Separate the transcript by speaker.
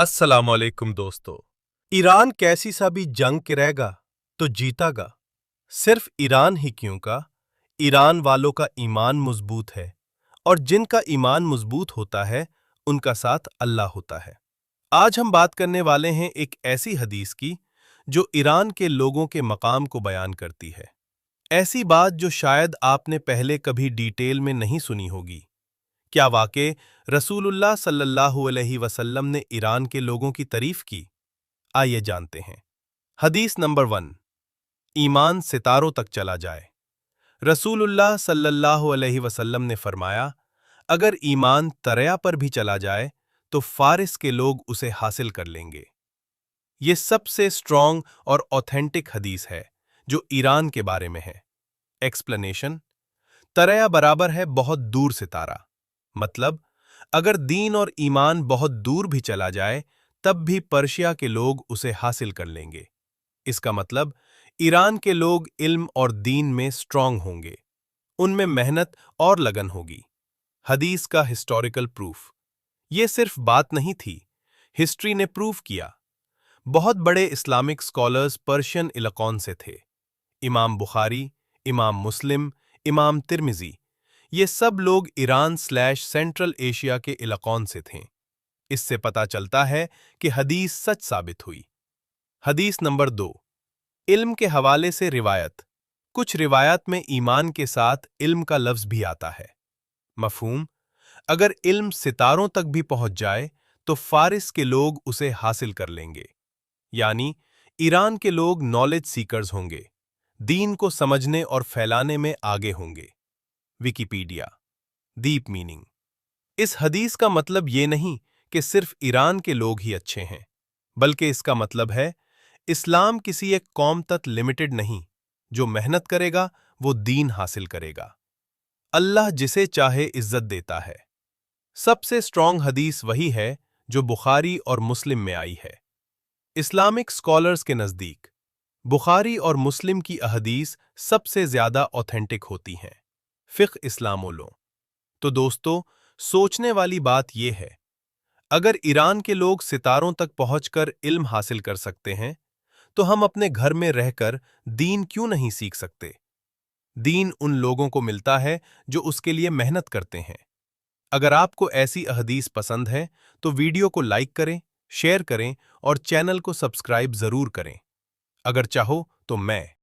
Speaker 1: अस्सलामुअलैकुम दोस्तों। ईरान कैसी सा भी जंग करेगा तो जीतागा। सिर्फ ईरान ही क्यों का, ईरान वालों का ईमान मजबूत है और जिनका ईमान मजबूत होता है उनका साथ अल्लाह होता है। आज हम बात करने वाले हैं एक ऐसी हदीस की जो ईरान के लोगों के मकाम को बयान करती है। ऐसी बात जो शायद आपने पहले कभी डिटेल में नहीं सुनी होगी। क्या वाकई रसूलुल्लाह सल्लल्लाहु अलैहि वसल्लम ने ईरान के लोगों की तारीफ की? आइए जानते हैं। हदीस नंबर 1। ईमान सितारों तक चला जाए। रसूलुल्लाह सल्लल्लाहु अलैहि वसल्लम ने फरमाया, अगर ईमान तरया पर भी चला जाए तो फारिस के लोग उसे हासिल कर लेंगे। ये सबसे स्ट्रॉन्ग और ऑथेंटिक हदीस है जो ईरान के बारे में है। एक्सप्लेनेशन। तरया बराबर है बहुत दूर सितारा। मतलब अगर दीन और ईमान बहुत दूर भी चला जाए तब भी पर्शिया के लोग उसे हासिल कर लेंगे। इसका मतलब ईरान के लोग इल्म और दीन में स्ट्रांग होंगे, उनमें मेहनत और लगन होगी। हदीस का हिस्टोरिकल प्रूफ। ये सिर्फ बात नहीं थी, हिस्ट्री ने प्रूफ किया। बहुत बड़े इस्लामिक स्कॉलर्स पर्शियन इलाकों से थे। इमाम बुखारी, इमाम मुस्लिम, इमाम तिर्मिजी, ये सब लोग ईरान/सेंट्रल एशिया के इलाकों से थे। इससे पता चलता है कि हदीस सच साबित हुई। हदीस नंबर 2। इल्म के हवाले से रिवायत। कुछ रिवायत में ईमान के साथ इल्म का लफ्ज भी आता है। मफहूम, अगर इल्म सितारों तक भी पहुंच जाए तो फारिस के लोग उसे हासिल कर लेंगे। यानी ईरान के लोग नॉलेज सीकर्स होंगे, दीन को समझने और फैलाने में आगे होंगे। विकिपीडिया। Deep meaning. इस हदीस का मतलब ये नहीं कि सिर्फ ईरान के लोग ही अच्छे हैं, बल्कि इसका मतलब है इस्लाम किसी एक कौम तक लिमिटेड नहीं। जो मेहनत करेगा वो दीन हासिल करेगा। अल्लाह जिसे चाहे इज्जत देता है। सबसे स्ट्रॉन्ग हदीस वही है जो बुखारी और मुस्लिम में आई है। इस्लामिक स्कॉलर्स के नज़दीक बुखारी और मुस्लिम की अहदीस सबसे ज्यादा ऑथेंटिक होती हैं। फिक्ह इस्लामों। तो दोस्तों, सोचने वाली बात यह है, अगर ईरान के लोग सितारों तक पहुंचकर इल्म हासिल कर सकते हैं तो हम अपने घर में रहकर दीन क्यों नहीं सीख सकते? दीन उन लोगों को मिलता है जो उसके लिए मेहनत करते हैं। अगर आपको ऐसी अहदीस पसंद है तो वीडियो को लाइक करें, शेयर करें और चैनल को सब्सक्राइब जरूर करें। अगर चाहो तो मैं